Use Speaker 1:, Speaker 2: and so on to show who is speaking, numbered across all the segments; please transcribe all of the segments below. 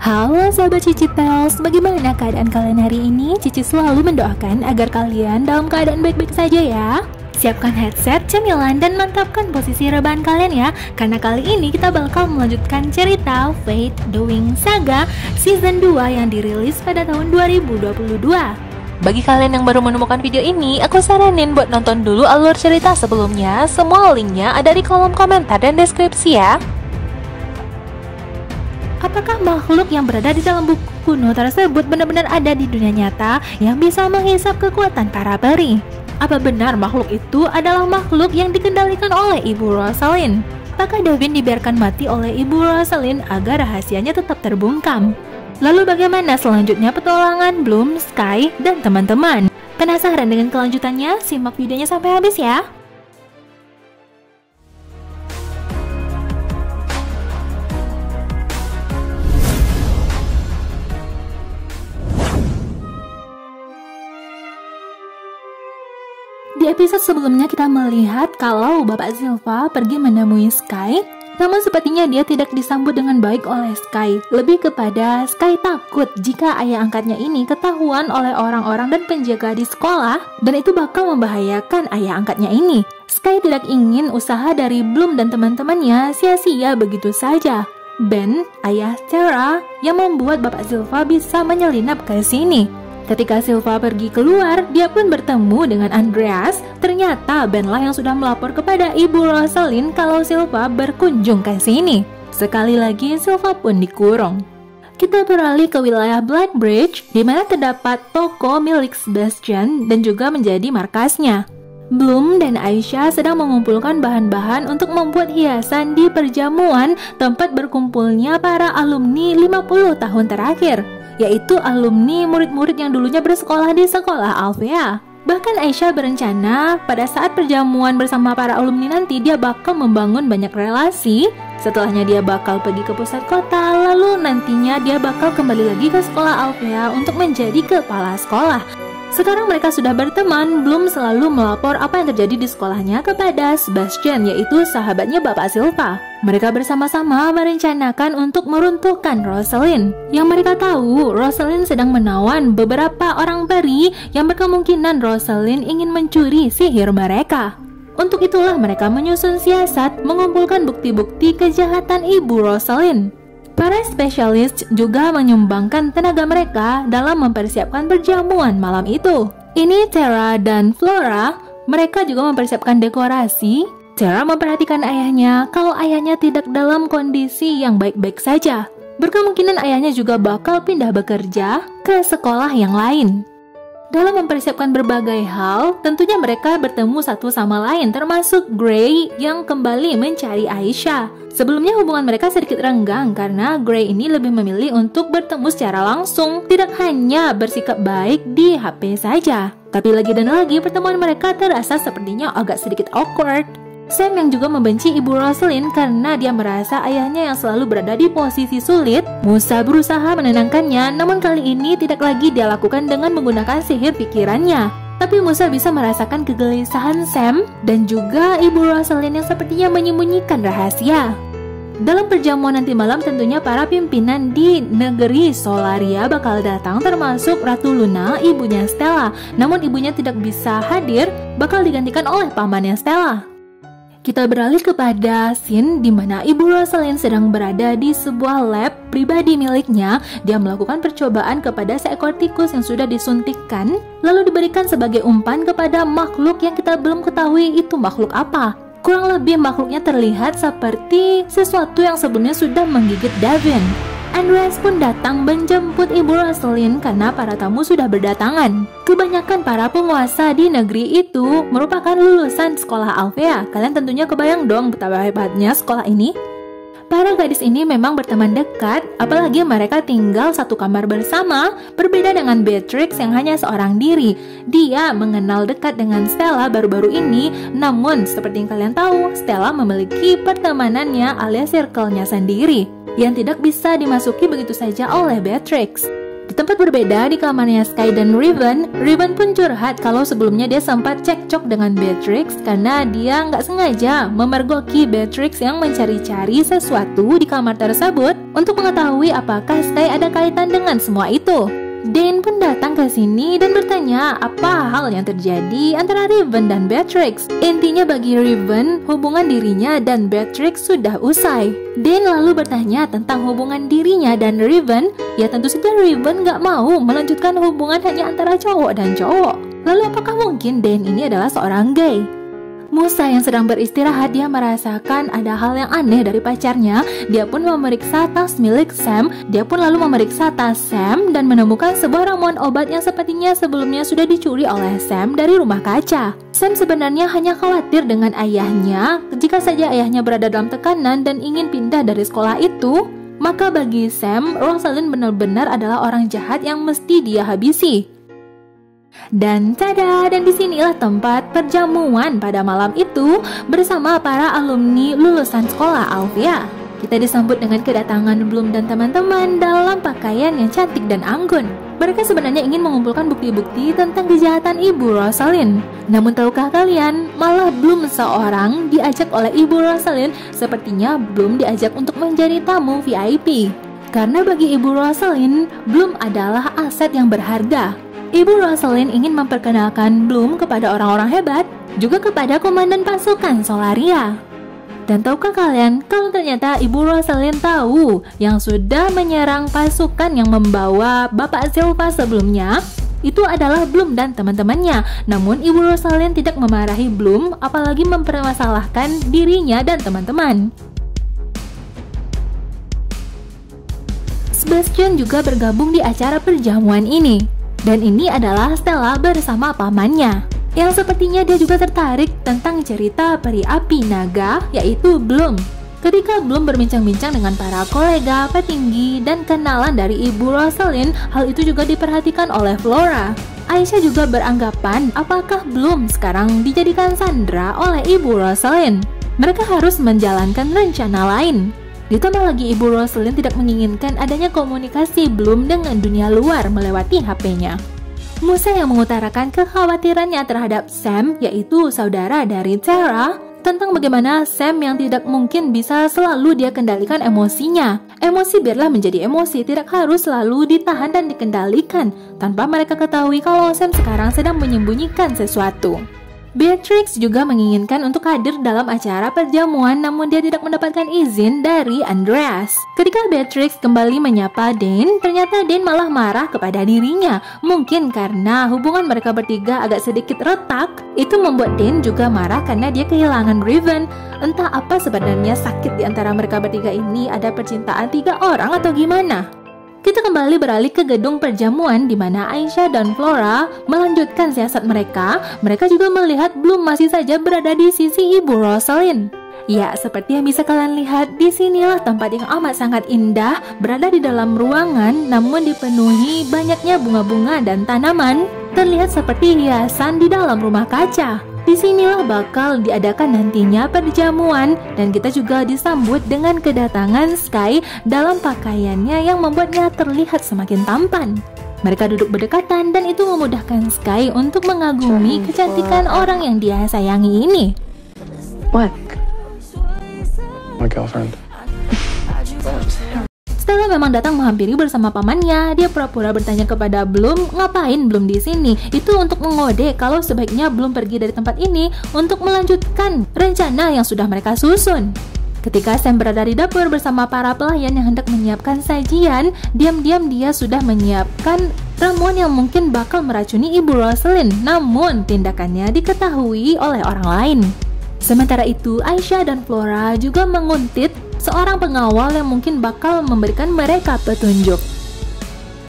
Speaker 1: Halo sahabat Cici Tales, bagaimana keadaan kalian hari ini? Cici selalu mendoakan agar kalian dalam keadaan baik-baik saja ya. Siapkan headset, cemilan, dan mantapkan posisi rebahan kalian ya. Karena kali ini kita bakal melanjutkan cerita Fate the Wing Saga Season 2 yang dirilis pada tahun 2022. Bagi kalian yang baru menemukan video ini, aku saranin buat nonton dulu alur cerita sebelumnya. Semua linknya ada di kolom komentar dan deskripsi ya. Apakah makhluk yang berada di dalam buku kuno tersebut benar-benar ada di dunia nyata yang bisa menghisap kekuatan para peri? Apa benar makhluk itu adalah makhluk yang dikendalikan oleh Ibu Rosalind? Apakah Davin dibiarkan mati oleh Ibu Rosalind agar rahasianya tetap terbungkam? Lalu bagaimana selanjutnya petualangan Bloom, Sky, dan teman-teman? Penasaran dengan kelanjutannya? Simak videonya sampai habis ya! Di episode sebelumnya kita melihat kalau Bapak Silva pergi menemui Sky, namun sepertinya dia tidak disambut dengan baik oleh Sky. Lebih kepada Sky takut jika ayah angkatnya ini ketahuan oleh orang-orang dan penjaga di sekolah, dan itu bakal membahayakan ayah angkatnya ini. Sky tidak ingin usaha dari Bloom dan teman-temannya sia-sia begitu saja. Ben, ayah Sarah, yang membuat Bapak Silva bisa menyelinap ke sini. Ketika Silva pergi keluar, dia pun bertemu dengan Andreas. Ternyata Benlah yang sudah melapor kepada Ibu Rosalind kalau Silva berkunjung ke sini. Sekali lagi Silva pun dikurung. Kita beralih ke wilayah Blackbridge, di mana terdapat toko milik Sebastian dan juga menjadi markasnya. Bloom dan Aisyah sedang mengumpulkan bahan-bahan untuk membuat hiasan di perjamuan tempat berkumpulnya para alumni 50 tahun terakhir, yaitu alumni murid-murid yang dulunya bersekolah di sekolah Alvea. Bahkan Aisyah berencana pada saat perjamuan bersama para alumni nanti dia bakal membangun banyak relasi. Setelahnya dia bakal pergi ke pusat kota, lalu nantinya dia bakal kembali lagi ke sekolah Alvea untuk menjadi kepala sekolah. Sekarang mereka sudah berteman. Bloom selalu melapor apa yang terjadi di sekolahnya kepada Sebastian, yaitu sahabatnya Bapak Silva. Mereka bersama-sama merencanakan untuk meruntuhkan Rosalind. Yang mereka tahu, Rosalind sedang menawan beberapa orang peri yang berkemungkinan Rosalind ingin mencuri sihir mereka. Untuk itulah mereka menyusun siasat mengumpulkan bukti-bukti kejahatan Ibu Rosalind. Para spesialis juga menyumbangkan tenaga mereka dalam mempersiapkan perjamuan malam itu. Ini Tara dan Flora, mereka juga mempersiapkan dekorasi. Tara memperhatikan ayahnya kalau ayahnya tidak dalam kondisi yang baik-baik saja. Berkemungkinan ayahnya juga bakal pindah bekerja ke sekolah yang lain. Dalam mempersiapkan berbagai hal, tentunya mereka bertemu satu sama lain, termasuk Gray yang kembali mencari Aisyah. Sebelumnya hubungan mereka sedikit renggang karena Gray ini lebih memilih untuk bertemu secara langsung, tidak hanya bersikap baik di HP saja. Tapi lagi dan lagi pertemuan mereka terasa sepertinya agak sedikit awkward. Sam yang juga membenci Ibu Rosalind karena dia merasa ayahnya yang selalu berada di posisi sulit. Musa berusaha menenangkannya, namun kali ini tidak lagi dia lakukan dengan menggunakan sihir pikirannya. Tapi Musa bisa merasakan kegelisahan Sam dan juga Ibu Rosalind yang sepertinya menyembunyikan rahasia. Dalam perjamuan nanti malam tentunya para pimpinan di negeri Solaria bakal datang, termasuk Ratu Luna, ibunya Stella. Namun ibunya tidak bisa hadir, bakal digantikan oleh pamannya Stella. Kita beralih kepada scene di mana Ibu Rosalind sedang berada di sebuah lab pribadi miliknya. Dia melakukan percobaan kepada seekor tikus yang sudah disuntikkan, lalu diberikan sebagai umpan kepada makhluk yang kita belum ketahui itu makhluk apa. Kurang lebih makhluknya terlihat seperti sesuatu yang sebelumnya sudah menggigit Davin. Andreas pun datang menjemput Ibu Rosalind karena para tamu sudah berdatangan. Kebanyakan para penguasa di negeri itu merupakan lulusan sekolah Alvea. Kalian tentunya kebayang dong betapa hebatnya sekolah ini. Para gadis ini memang berteman dekat, apalagi mereka tinggal satu kamar bersama. Berbeda dengan Beatrix yang hanya seorang diri. Dia mengenal dekat dengan Stella baru-baru ini, namun seperti yang kalian tahu, Stella memiliki pertemanannya alias circle-nya sendiri yang tidak bisa dimasuki begitu saja oleh Beatrix. Di tempat berbeda di kamarnya Sky dan Riven pun curhat kalau sebelumnya dia sempat cekcok dengan Beatrix karena dia nggak sengaja memergoki Beatrix yang mencari-cari sesuatu di kamar tersebut untuk mengetahui apakah Sky ada kaitan dengan semua itu. Dane pun datang ke sini dan bertanya apa hal yang terjadi antara Riven dan Beatrix. Intinya bagi Riven, hubungan dirinya dan Beatrix sudah usai. Dane lalu bertanya tentang hubungan dirinya dan Riven. Ya tentu saja Riven gak mau melanjutkan hubungan hanya antara cowok dan cowok. Lalu apakah mungkin Dane ini adalah seorang gay? Musa yang sedang beristirahat, dia merasakan ada hal yang aneh dari pacarnya. Dia pun memeriksa tas milik Sam. Dia pun lalu memeriksa tas Sam dan menemukan sebuah ramuan obat yang sepertinya sebelumnya sudah dicuri oleh Sam dari rumah kaca. Sam sebenarnya hanya khawatir dengan ayahnya. Jika saja ayahnya berada dalam tekanan dan ingin pindah dari sekolah itu, maka bagi Sam, Rosalind benar-benar adalah orang jahat yang mesti dia habisi. Dan tada, dan disinilah tempat perjamuan pada malam itu bersama para alumni lulusan sekolah Alphea. Kita disambut dengan kedatangan Bloom dan teman-teman dalam pakaian yang cantik dan anggun. Mereka sebenarnya ingin mengumpulkan bukti-bukti tentang kejahatan Ibu Rosalind. Namun tahukah kalian, malah Bloom seorang diajak oleh Ibu Rosalind. Sepertinya Bloom diajak untuk menjadi tamu VIP. Karena bagi Ibu Rosalind, Bloom adalah aset yang berharga. Ibu Rosalind ingin memperkenalkan Bloom kepada orang-orang hebat, juga kepada komandan pasukan Solaria. Dan tahukah kalian kalau ternyata Ibu Rosalind tahu yang sudah menyerang pasukan yang membawa Bapak Silva sebelumnya itu adalah Bloom dan teman-temannya. Namun Ibu Rosalind tidak memarahi Bloom, apalagi mempermasalahkan dirinya dan teman-teman. Sebastian juga bergabung di acara perjamuan ini. Dan ini adalah Stella bersama pamannya, yang sepertinya dia juga tertarik tentang cerita peri api naga, yaitu Bloom. Ketika Bloom berbincang-bincang dengan para kolega, petinggi, dan kenalan dari Ibu Rosalind, hal itu juga diperhatikan oleh Flora. Aisyah juga beranggapan apakah Bloom sekarang dijadikan sandera oleh Ibu Rosalind. Mereka harus menjalankan rencana lain. Ditambah lagi Ibu Rosalind tidak menginginkan adanya komunikasi Bloom dengan dunia luar melewati HP-nya. Musa yang mengutarakan kekhawatirannya terhadap Sam, yaitu saudara dari Tara, tentang bagaimana Sam yang tidak mungkin bisa selalu dia kendalikan emosinya. Emosi biarlah menjadi emosi, tidak harus selalu ditahan dan dikendalikan, tanpa mereka ketahui kalau Sam sekarang sedang menyembunyikan sesuatu. Beatrix juga menginginkan untuk hadir dalam acara perjamuan, namun dia tidak mendapatkan izin dari Andreas. Ketika Beatrix kembali menyapa Dane, ternyata Dane malah marah kepada dirinya. Mungkin karena hubungan mereka bertiga agak sedikit retak, itu membuat Dane juga marah karena dia kehilangan Riven. Entah apa sebenarnya sakit di antara mereka bertiga ini, ada percintaan 3 orang atau gimana? Kita kembali beralih ke gedung perjamuan di mana Aisyah dan Flora melanjutkan siasat mereka. Mereka juga melihat Bloom masih saja berada di sisi Ibu Rosalind. Ya, seperti yang bisa kalian lihat, disinilah tempat yang amat sangat indah, berada di dalam ruangan namun dipenuhi banyaknya bunga-bunga dan tanaman. Terlihat seperti hiasan di dalam rumah kaca. Disinilah bakal diadakan nantinya perjamuan, dan kita juga disambut dengan kedatangan Sky dalam pakaiannya yang membuatnya terlihat semakin tampan. Mereka duduk berdekatan dan itu memudahkan Sky untuk mengagumi kecantikan orang yang dia sayangi ini.
Speaker 2: What? My girlfriend.
Speaker 1: Stella memang datang menghampiri bersama pamannya. Dia pura-pura bertanya kepada Bloom, ngapain Bloom di sini? Itu untuk mengode kalau sebaiknya Bloom pergi dari tempat ini untuk melanjutkan rencana yang sudah mereka susun. Ketika Sam berada di dapur bersama para pelayan yang hendak menyiapkan sajian, diam-diam dia sudah menyiapkan ramuan yang mungkin bakal meracuni Ibu Rosalind. Namun tindakannya diketahui oleh orang lain. Sementara itu, Aisyah dan Flora juga menguntit seorang pengawal yang mungkin bakal memberikan mereka petunjuk.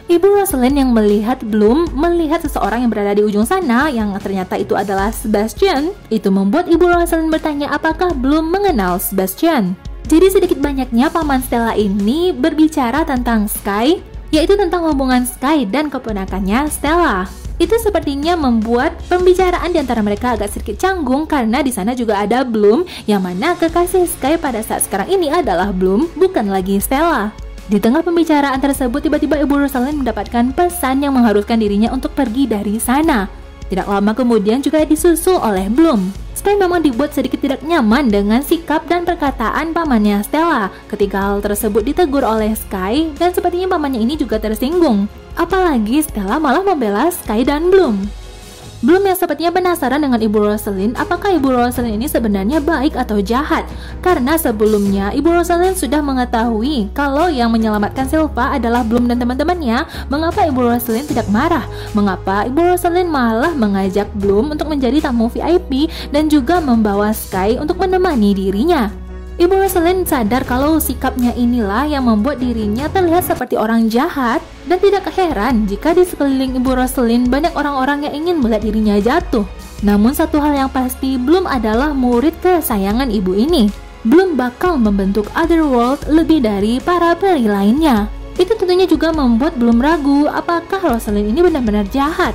Speaker 1: Ibu Rosalind yang melihat Bloom melihat seseorang yang berada di ujung sana yang ternyata itu adalah Sebastian. Itu membuat Ibu Rosalind bertanya apakah Bloom mengenal Sebastian. Jadi sedikit banyaknya paman Stella ini berbicara tentang Sky, yaitu tentang hubungan Sky dan keponakannya Stella. Itu sepertinya membuat pembicaraan di antara mereka agak sedikit canggung karena di sana juga ada Bloom, yang mana kekasih Sky pada saat sekarang ini adalah Bloom, bukan lagi Stella. Di tengah pembicaraan tersebut, tiba-tiba Ibu Rosalind mendapatkan pesan yang mengharuskan dirinya untuk pergi dari sana. Tidak lama kemudian juga disusul oleh Bloom. Sky memang dibuat sedikit tidak nyaman dengan sikap dan perkataan pamannya Stella. Ketika hal tersebut ditegur oleh Sky, dan sepertinya pamannya ini juga tersinggung. Apalagi Stella malah membela Sky dan Bloom. Bloom yang sepertinya penasaran dengan Ibu Rosalind, apakah Ibu Rosalind ini sebenarnya baik atau jahat? Karena sebelumnya Ibu Rosalind sudah mengetahui kalau yang menyelamatkan Silva adalah Bloom dan teman-temannya. Mengapa Ibu Rosalind tidak marah? Mengapa Ibu Rosalind malah mengajak Bloom untuk menjadi tamu VIP dan juga membawa Sky untuk menemani dirinya? Ibu Rosalind sadar kalau sikapnya inilah yang membuat dirinya terlihat seperti orang jahat, dan tidak heran jika di sekeliling Ibu Rosalind banyak orang-orang yang ingin melihat dirinya jatuh. Namun satu hal yang pasti, Bloom adalah murid kesayangan ibu ini. Bloom bakal membentuk Otherworld lebih dari para peri lainnya. Itu tentunya juga membuat Bloom ragu apakah Rosalind ini benar-benar jahat.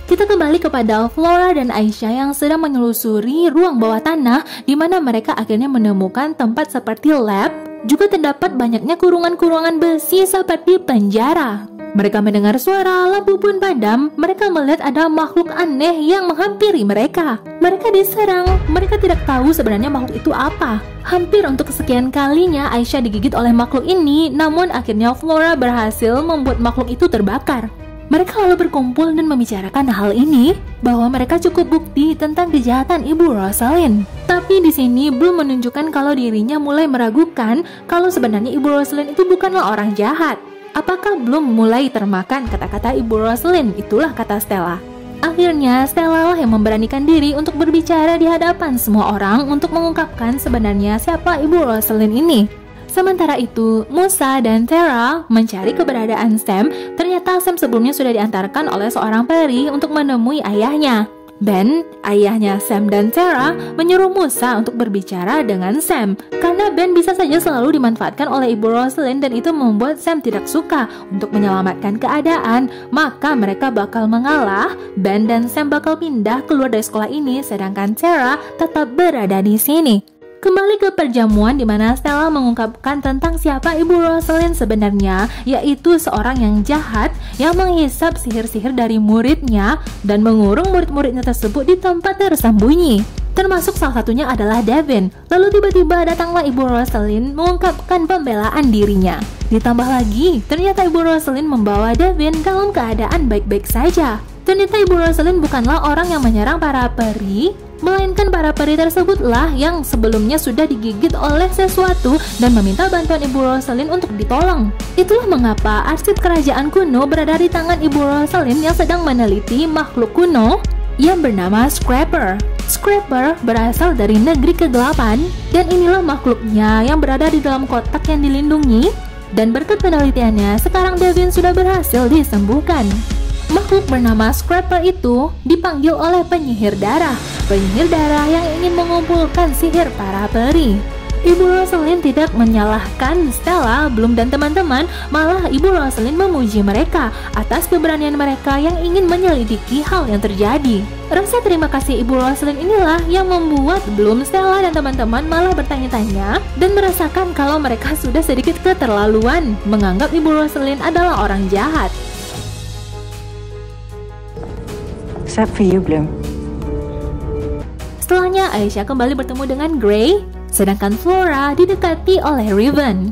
Speaker 1: Kita kembali kepada Flora dan Aisyah yang sedang menyelusuri ruang bawah tanah, di mana mereka akhirnya menemukan tempat seperti lab. Juga terdapat banyaknya kurungan-kurungan besi seperti penjara. Mereka mendengar suara, lampu pun padam. Mereka melihat ada makhluk aneh yang menghampiri mereka. Mereka diserang, mereka tidak tahu sebenarnya makhluk itu apa. Hampir untuk kesekian kalinya Aisyah digigit oleh makhluk ini, namun akhirnya Flora berhasil membuat makhluk itu terbakar. Mereka lalu berkumpul dan membicarakan hal ini, bahwa mereka cukup bukti tentang kejahatan Ibu Rosalind. Tapi di sini Bloom menunjukkan kalau dirinya mulai meragukan kalau sebenarnya Ibu Rosalind itu bukanlah orang jahat. Apakah Bloom mulai termakan kata-kata Ibu Rosalind? Itulah kata Stella. Akhirnya Stella lah yang memberanikan diri untuk berbicara di hadapan semua orang untuk mengungkapkan sebenarnya siapa Ibu Rosalind ini. Sementara itu, Musa dan Tara mencari keberadaan Sam. Ternyata Sam sebelumnya sudah diantarkan oleh seorang peri untuk menemui ayahnya. Ben, ayahnya Sam dan Tara, menyuruh Musa untuk berbicara dengan Sam. Karena Ben bisa saja selalu dimanfaatkan oleh Ibu Rosalind dan itu membuat Sam tidak suka untuk menyelamatkan keadaan. Maka mereka bakal mengalah, Ben dan Sam bakal pindah keluar dari sekolah ini, sedangkan Tara tetap berada di sini. Kembali ke perjamuan di mana Stella mengungkapkan tentang siapa Ibu Rosalind sebenarnya, yaitu seorang yang jahat yang menghisap sihir-sihir dari muridnya dan mengurung murid-muridnya tersebut di tempat tersembunyi. Termasuk salah satunya adalah Devin. Lalu tiba-tiba datanglah Ibu Rosalind mengungkapkan pembelaan dirinya. Ditambah lagi, ternyata Ibu Rosalind membawa Devin dalam keadaan baik-baik saja. Ternyata Ibu Rosalind bukanlah orang yang menyerang para peri, melainkan para peri tersebutlah yang sebelumnya sudah digigit oleh sesuatu dan meminta bantuan Ibu Rosalind untuk ditolong. Itulah mengapa arsip kerajaan kuno berada di tangan Ibu Rosalind yang sedang meneliti makhluk kuno yang bernama Scrapper. Scrapper berasal dari negeri kegelapan, dan inilah makhluknya yang berada di dalam kotak yang dilindungi, dan berkat penelitiannya sekarang Devin sudah berhasil disembuhkan. Makhluk bernama Scrapper itu dipanggil oleh penyihir darah yang ingin mengumpulkan sihir para peri. Ibu Rosalind tidak menyalahkan Stella, Bloom dan teman-teman, malah Ibu Rosalind memuji mereka atas keberanian mereka yang ingin menyelidiki hal yang terjadi. Rasa terima kasih Ibu Rosalind inilah yang membuat Bloom, Stella dan teman-teman malah bertanya-tanya dan merasakan kalau mereka sudah sedikit keterlaluan menganggap Ibu Rosalind adalah orang jahat.
Speaker 3: Except for you, Bloom.
Speaker 1: Setelahnya, Aisyah kembali bertemu dengan Gray, sedangkan Flora didekati oleh Riven.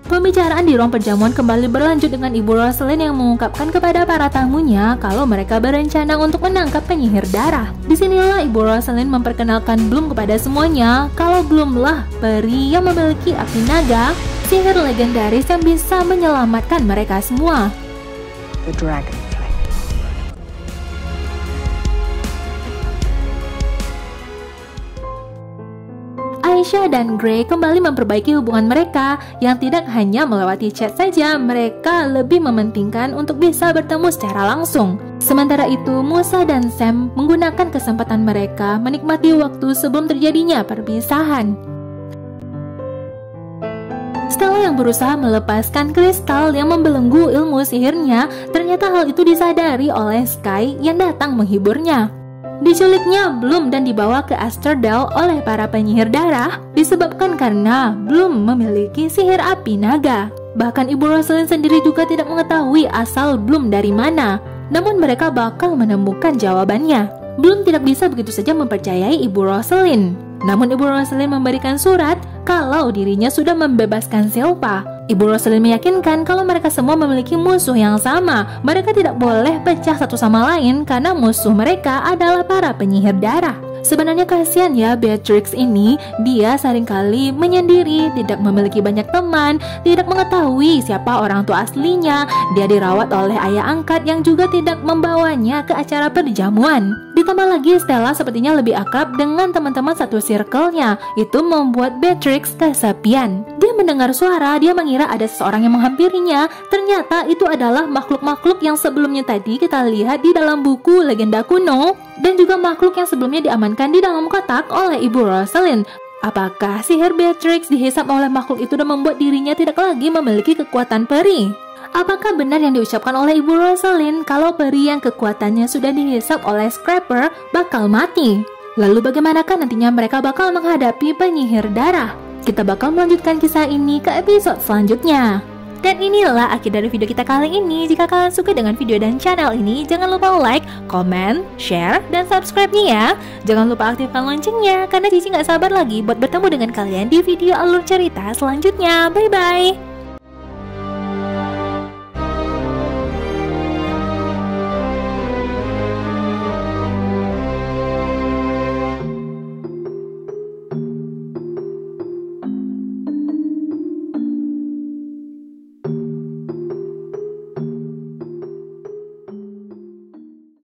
Speaker 1: Pembicaraan di ruang perjamuan kembali berlanjut dengan Ibu Rosalind yang mengungkapkan kepada para tamunya kalau mereka berencana untuk menangkap penyihir darah. Disinilah Ibu Rosalind memperkenalkan Bloom kepada semuanya kalau Bloomlah peri yang memiliki api naga, sihir legendaris yang bisa menyelamatkan mereka semua.
Speaker 3: The dragon.
Speaker 1: Aisyah dan Gray kembali memperbaiki hubungan mereka yang tidak hanya melewati chat saja, mereka lebih mementingkan untuk bisa bertemu secara langsung. Sementara itu, Musa dan Sam menggunakan kesempatan mereka menikmati waktu sebelum terjadinya perpisahan. Stella yang berusaha melepaskan kristal yang membelenggu ilmu sihirnya, ternyata hal itu disadari oleh Sky yang datang menghiburnya. Diculiknya Bloom dan dibawa ke Asterdale oleh para penyihir darah disebabkan karena Bloom memiliki sihir api naga. Bahkan Ibu Rosalind sendiri juga tidak mengetahui asal Bloom dari mana. Namun mereka bakal menemukan jawabannya. Bloom tidak bisa begitu saja mempercayai Ibu Rosalind. Namun Ibu Rosalind memberikan surat kalau dirinya sudah membebaskan Silva. Ibu Rosalind meyakinkan kalau mereka semua memiliki musuh yang sama. Mereka tidak boleh pecah satu sama lain karena musuh mereka adalah para penyihir darah. Sebenarnya kasihan ya Beatrix ini, dia seringkali menyendiri, tidak memiliki banyak teman, tidak mengetahui siapa orang tua aslinya. Dia dirawat oleh ayah angkat yang juga tidak membawanya ke acara perjamuan. Ditambah lagi Stella sepertinya lebih akrab dengan teman-teman satu circle-nya. Itu membuat Beatrix kesepian. Dia mendengar suara, dia mengira ada seseorang yang menghampirinya. Ternyata itu adalah makhluk-makhluk yang sebelumnya tadi kita lihat di dalam buku legenda kuno, dan juga makhluk yang sebelumnya diamankan di dalam kotak oleh Ibu Rosalind. Apakah sihir Beatrix dihisap oleh makhluk itu dan membuat dirinya tidak lagi memiliki kekuatan peri? Apakah benar yang diucapkan oleh Ibu Rosalind kalau peri yang kekuatannya sudah dihisap oleh Scrapper bakal mati? Lalu bagaimanakah nantinya mereka bakal menghadapi penyihir darah? Kita bakal melanjutkan kisah ini ke episode selanjutnya. Dan inilah akhir dari video kita kali ini. Jika kalian suka dengan video dan channel ini, jangan lupa like, comment, share, dan subscribe-nya ya. Jangan lupa aktifkan loncengnya, karena Cici gak sabar lagi buat bertemu dengan kalian di video alur cerita selanjutnya. Bye-bye!